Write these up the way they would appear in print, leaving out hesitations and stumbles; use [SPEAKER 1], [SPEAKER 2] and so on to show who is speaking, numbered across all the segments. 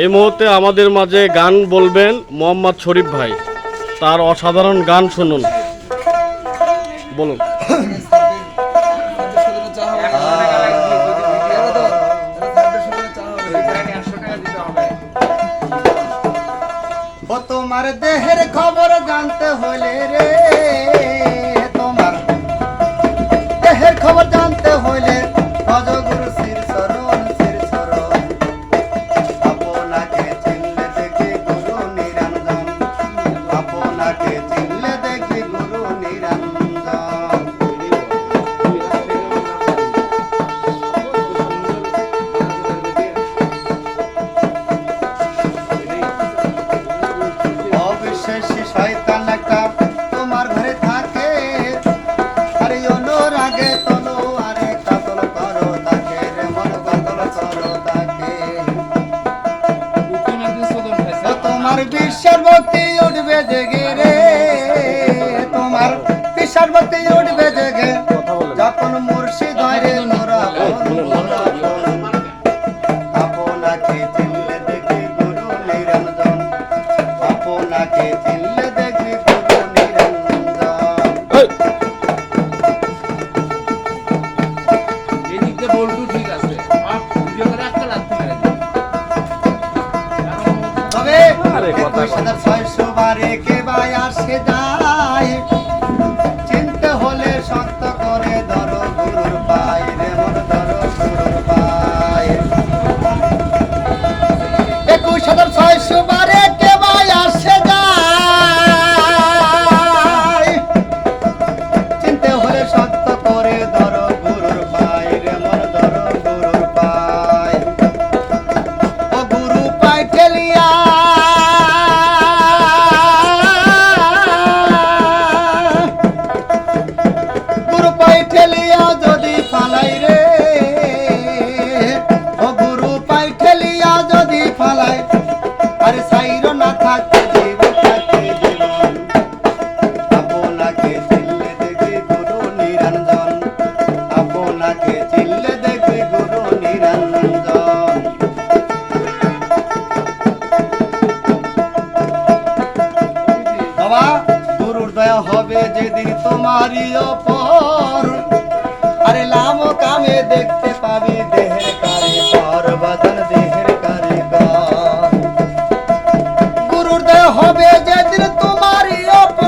[SPEAKER 1] এই মুহূর্তে আমাদের মাঝে গান বলবেন মোহাম্মদ শরীফ ভাই। তার অসাধারণ গান শুনুন, বলুন।
[SPEAKER 2] ও তোমার দেহের খবর জানতে হলে রে, তোমার দেহের খবর জানতে হলে ভজগুরু শির শরণ শির শরণ। আপনাকে চিনলে দেখি গুরু নিরঞ্জন, আপনাকে চিনলে দেখি গুরু নিরঞ্জন। অবিশ্বাসী শয়তান একটা তোমার ঘরে থাকে, আরে অনুরাগে তোলো আরে কাতল করো তাকে রে, মন কাতল করো তাকে। ও তোমার বিশ্বের ভক্তি উঠবে জেগে রে, তোমার বিশ্বের ভক্তি উঠবে জেগে যখন মুর্শিদ হয় রে তোরা আপনাকে চিনলে দেখি গুরু নিরঞ্জন, আপনাকে চিনলে দেখি গুরু নিরঞ্জন।
[SPEAKER 3] এদিকে বলটু ঠিক আছে, ভিডিও করে একটা লাগতে পারে।
[SPEAKER 2] তবে ২১,৬০০ বারে কে ভাই আসে যায়, চিনতে হলে শক্ত করে ধরো গুরুর পায় রে, মন ধরো গুরুর পায়। ২১,৬০০ বারে কে ভাই আসে যায়, চিনতে হলে শক্ত করে ধরো গুরুর পায় রে, মন ধরো গুরুর পায়। ও গুরু পায় ঠেলিয়া গুরু পায় ঠেলিয়া যদি ফালাই রে, ও গুরু পায় ঠেলিয়া যদি ফালাই, আরে সাইরো না থাকতে জীবন থাকতে জীবন। আপনাকে চিনলে দেখি গুরু নিরঞ্জন, আপনাকে চিনলে দেখি গুরু নিরঞ্জন। বাবা গুরুর দয়া হবে যেদিন তোমারই ওপর, আরে লাম কামে দেখতে পাবি দেহের কারিগর, বদন দেহের কারিগর। গুরুর দয়া হবে যেদিন তোমারই ওপর,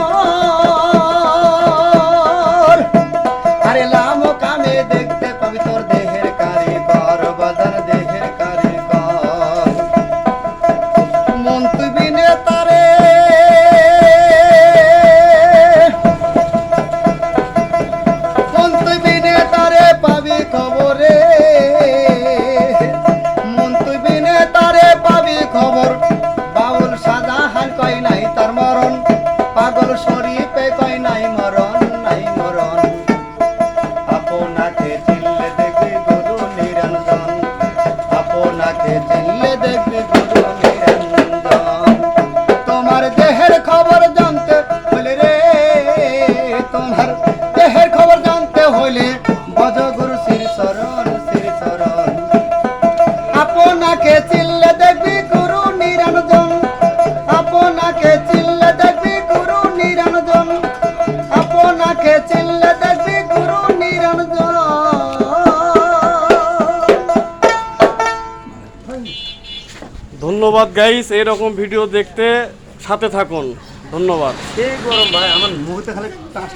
[SPEAKER 2] আরে লাম কামে দেখতে পাবি তোর দেহের কারিগর, বদন দেহের কারিগর। মন তুই বিনে তারে মন তুই বিনে তারে পাবি খবরে, মন তুই বিনে তারে পাবি খবর। বাউল শাহজাহান কয় নাই তার মরণ, পাগল শরীফে কয় নাই মরণ নাই মরণ। আপনাকে চিনলে দেখবি গুরু নিরঞ্জন, আপনাকে চিনলে দেখবি গুরু নিরঞ্জন। তোমার দেহের খবর জানতে হলে রে, তোমার দেহের খবর জানতে হলে ভজ গুরু শ্রী শরণ শ্রী শরণ। আপনাকে চিনলে দেখবি গুরু নিরঞ্জন, আপনাকে চিনলে দেখবি গুরু নিরঞ্জন, আপনাকে চিনলে দেখবি গুরু নিরঞ্জন।
[SPEAKER 1] ধন্যবাদ গাইস, এরকম ভিডিও দেখতে সাথে থাকুন। ধন্যবাদ।
[SPEAKER 2] এই গরম ভাই, আমার মুখে খালি টাঁচ